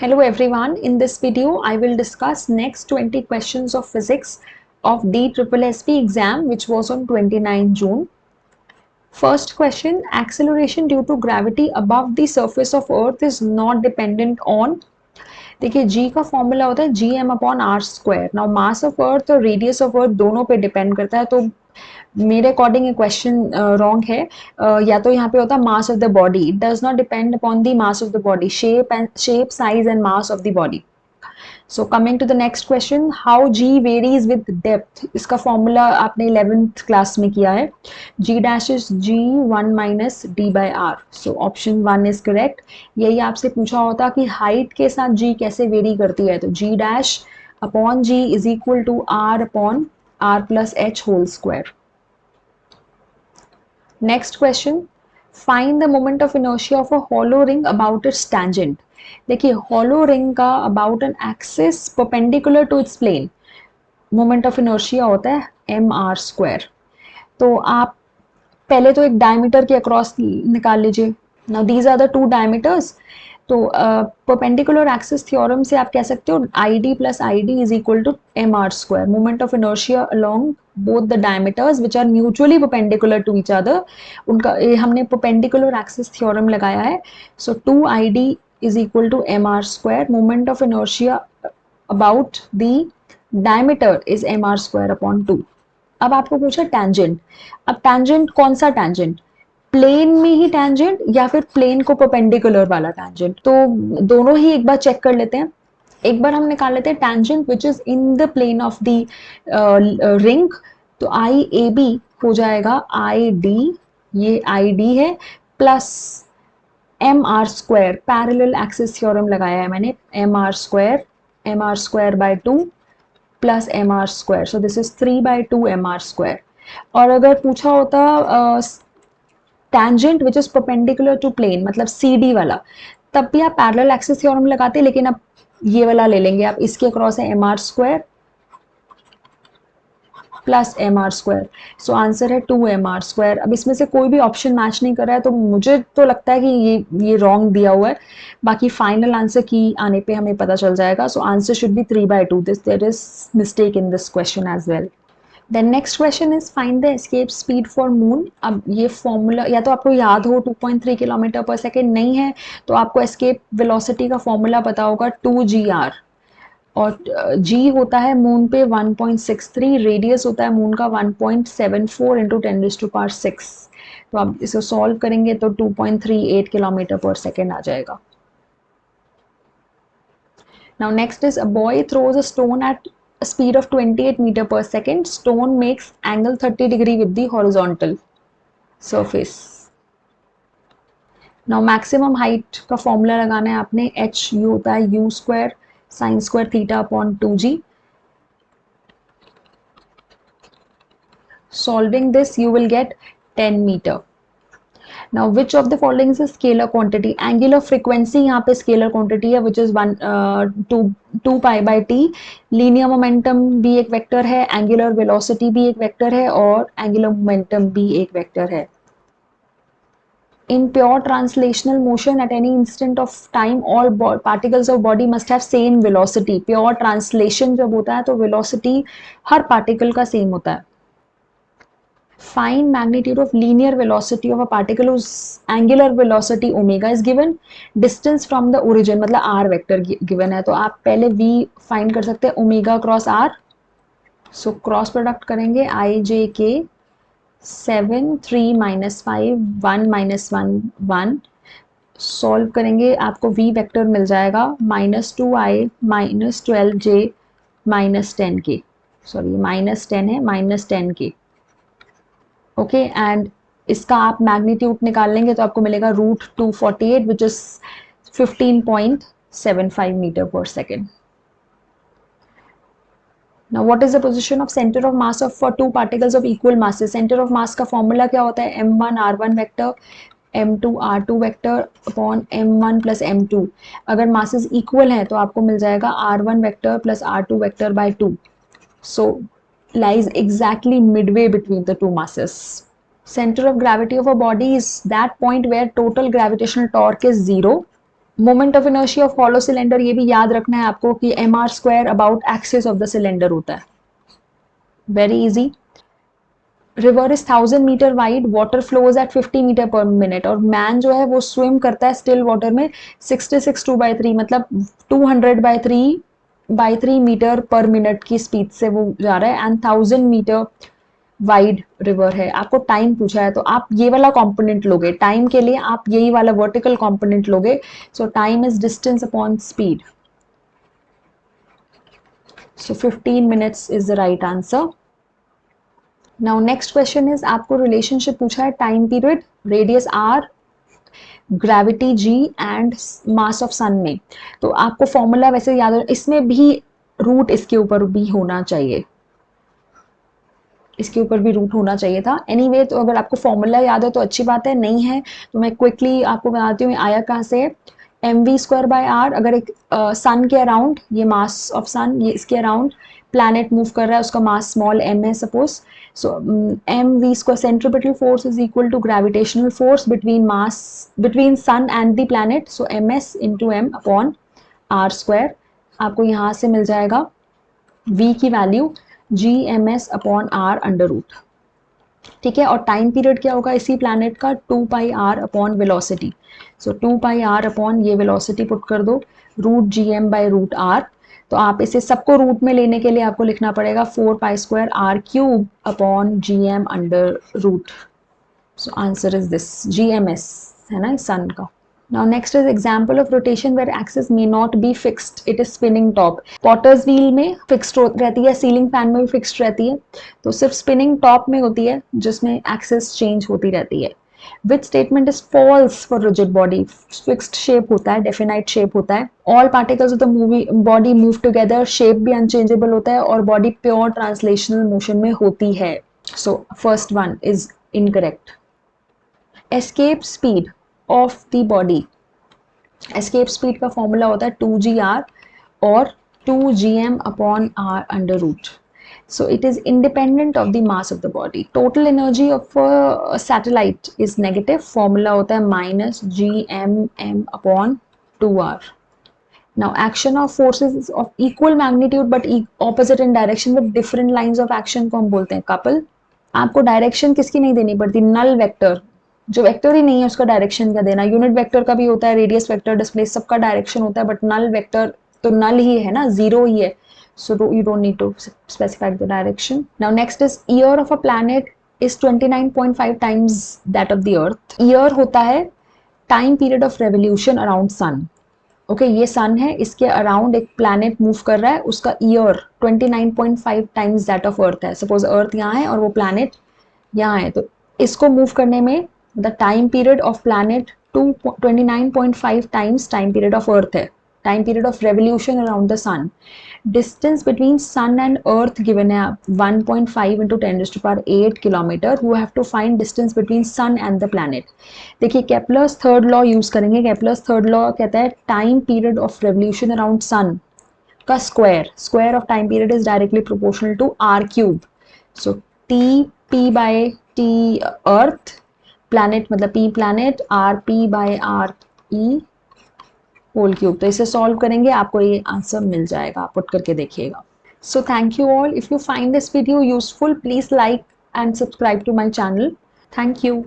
Hello everyone, in this video I will discuss next 20 questions of physics of DSSSB exam which was on 29 June. First question, acceleration due to gravity above the surface of earth is not dependent on. देखिए g का formula होता है gm upon r square. Now mass of earth और radius of earth दोनों पे depend करता है, तो मेरे अकॉर्डिंग ये क्वेश्चन रॉन्ग है. या तो यहाँ पे होता है mass of the body. It does not depend upon the mass of the body, shape size and mass of the body. So coming to the next question, how g varies with depth. इसका formula आपने 11th class में किया है. G dash is g 1 minus d by R. So option 1 is correct. यही आपसे पूछा होता कि हाइट के साथ जी कैसे वेरी करती है, तो g dash upon g is equal to R upon R plus h whole square. Next question, find the moment of inertia of a hollow ring about its tangent. देखिए हॉलो रिंग का about an axis perpendicular to its plane moment of inertia होता है m r square. तो आप पहले तो एक diameter के अक्रॉस निकाल लीजिए. Now these are the two diameters. तो परपेंडिकुलर एक्सिस थ्योरम से आप कह सकते हो I d plus I d is equal to m r square. Moment of inertia along both the diameters which are mutually perpendicular to each other. उनका हमने perpendicular axis theorem लगाया है. सो 2id is equal to mr square. Moment of inertia about the diameter is mr square upon 2. अब आपको पूछा tangent. अब tangent कौन सा tangent, प्लेन में ही tangent या फिर प्लेन को परपेंडिकुलर वाला tangent. तो दोनों ही एक बार चेक कर लेते हैं. एक बार हम निकाल लेते हैं tangent which is in the plane of the ring. तो आई ए बी हो जाएगा आई डी, ये आई डी है, plus m r square. Parallel axis theorem लगाया है मैंने. M r square by 2 plus m r square. So this is 3/2 m r square. और अगर पूछा होता tangent which is perpendicular to plane, मतलब सी डी वाला, तब भी आप पैरेलल एक्सिस थ्योरम लगाते, लेकिन अब ये वाला ले लेंगे आप. इसके अक्रॉस है m r square plus m r square. So answer है 2 mr स्क्वायर. अब इसमें से कोई भी ऑप्शन मैच नहीं कर रहा है, तो मुझे तो लगता है कि ये रॉन्ग दिया हुआ है. बाकी फाइनल आंसर की आने पे हमें पता चल जाएगा. So answer should be 3/2. There is mistake in this question as well. Then next question is find the escape speed for moon. अब ये फॉर्मूला या तो आपको याद हो 2.3 किलोमीटर पर सेकेंड, नहीं है तो आपको एस्केप वेलोसिटी का फॉर्मूला पता होगा 2gr. और g होता है मून पे 1.63, रेडियस होता है मून का 1.74 इंटू 10⁶. तो आप इसे सॉल्व करेंगे तो 2.38 किलोमीटर पर सेकेंड आ जाएगा. Now next is a boy throws a stone at speed of 28 metre per second. Stone makes angle 30 degree with the horizontal surface. Now maximum height का फॉर्मूला लगाना है आपने. एच यू होता है u square sin square theta upon 2g. Solving this you will get 10 meter. Now which of the following is a scalar quantity? Angular frequency यहाँ पे scalar quantity है which is 2 pi by t. Linear momentum भी एक vector है, angular velocity भी एक vector है और angular momentum भी एक वेक्टर है. In pure translational motion at any instant of time all particles of body must have same velocity. Pure translation जब होता है तो velocity हर particle का same होता है. Find magnitude of linear velocity of a particle whose angular velocity omega is given. Distance from the origin मतलब r vector given है, तो आप पहले v find कर सकते हैं omega cross r. So cross product करेंगे i j k 7 3 minus 5 1 minus 1 1. Solve करेंगे आपको v वेक्टर मिल जाएगा -2i minus 12j minus 10k. Sorry minus 10 है, minus 10k. ओके, एंड इसका आप मैग्नीट्यूड निकाल लेंगे तो आपको मिलेगा √248 which is 15.75 metre per second. Now what is the position of center of mass of for two particles of equal masses? Center of mass का formula क्या होता है? m1 r1 vector m2 r2 vector upon m1 plus m2. अगर masses equal हैं तो आपको मिल जाएगा r1 vector plus r2 vector by 2. So lies exactly midway between the two masses. Center of gravity of a body is that point where total gravitational torque is 0 moment of inertia of hollow cylinder, ये भी याद रखना है आपको कि mr² about axis of the cylinder होता है. Very easy. River is 1000 meter wide, water flows at 50 meter per minute, और मैन जो है वो स्विम करता है स्टिल वाटर में 66 2/3 मतलब 200/3 मीटर पर मिनट की स्पीड से वो जा रहा है. एंड 1000 मीटर वाइड रिवर है. आपको टाइम पूछा है तो आप ये वाला कंपोनेंट लोगे. टाइम के लिए आप यही वाला वर्टिकल कंपोनेंट लोगे. So time is distance upon speed. So 15 minutes is the right answer. Now next question is, आपको रिलेशनशिप पूछा है time period, radius R, gravity g and mass of sun में. तो आपको फॉर्मूला वैसे याद हो, इसमें भी रूट इसके ऊपर भी होना चाहिए, इसके ऊपर भी रूट होना चाहिए था. एनीवे तो अगर आपको फॉर्मूला याद हो तो अच्छी बात है, नहीं है तो मैं क्विकली आपको बताती हूँ आया कहाँ से. mv²/r, अगर एक सन के अराउंड, ये मास ऑफ सन, ये इसके अराउंड प्लैनेट मूव कर रहा है, उसका मास स्मॉल m है suppose. So mv², centripetal force is equal to gravitational force between sun and the planet. So ms into m upon r². आपको यहाँ से मिल जाएगा v की value gms upon r under root. ठीक है. और टाइम पीरियड क्या होगा इसी प्लैनेट का, 2πr अपॉन वेलोसिटी. सो 2πr अपॉन ये वेलोसिटी पुट कर दो, रूट gm/√r. तो आप इसे सबको रूट में लेने के लिए आपको लिखना पड़ेगा 4π² upon gm under root. So answer is this, gms है ना सन का. Now next is example of rotation where axis may not be fixed. It is spinning top. Potter's wheel में fixed रहती है, सीलिंग फैन में भी fixed रहती है, तो सिर्फ spinning top में होती है जिसमें axis change होती रहती है. Which statement is false for rigid body? Fixed shape होता है, definite shape होता है. All particles of the body move together. Shape भी unchangeable होता है और body pure translational motion में होती है. So first one is incorrect. Escape speed of the body. Escape speed का फॉर्मूला होता है 2gr और 2gm upon r under root. So it is independent of the mass of the body. Total energy of a satellite is negative. Formula होता है -gmm upon 2r. Now action of forces of equal magnitude but opposite in direction with different lines of action को हम बोलते हैं couple. आपको direction किसकी नहीं देनी पड़ती, नल वेक्टर, जो वेक्टर ही नहीं है उसका डायरेक्शन क्या देना. यूनिट वेक्टर का भी होता है, रेडियस वेक्टर, डिस्प्लेस, सबका डायरेक्शन होता है, बट नल वेक्टर तो नल ही है ना, जीरो ही है. So you don't need to specify the direction. Now next is, year of a planet is 29.5 times that of the earth. Year होता है time period of revolution around sun. Okay, ये sun है, इसके around एक planet move कर रहा है, उसका year 29.5 times that of earth है. सपोज अर्थ यहाँ है और वो प्लैनेट यहाँ है, तो इसको मूव करने में the time period of planet 29.5 times time period of earth है. Time period of revolution around the sun. Distance between sun and earth given है 1.5 into 10⁸ kilometre. You have to find distance between sun and the planet. देखिए Kepler's third law use करेंगे. Kepler's third law कहता है time period of revolution around sun का square of time period is directly proportional to r³. So P/T earth, planet मतलब P planet, RP/RE whole cube. तो इसे solve करेंगे, आपको ये आंसर मिल जाएगा, आप पुट करके देखिएगा. So thank you all. If you find this video useful, please like and subscribe to my channel. Thank you.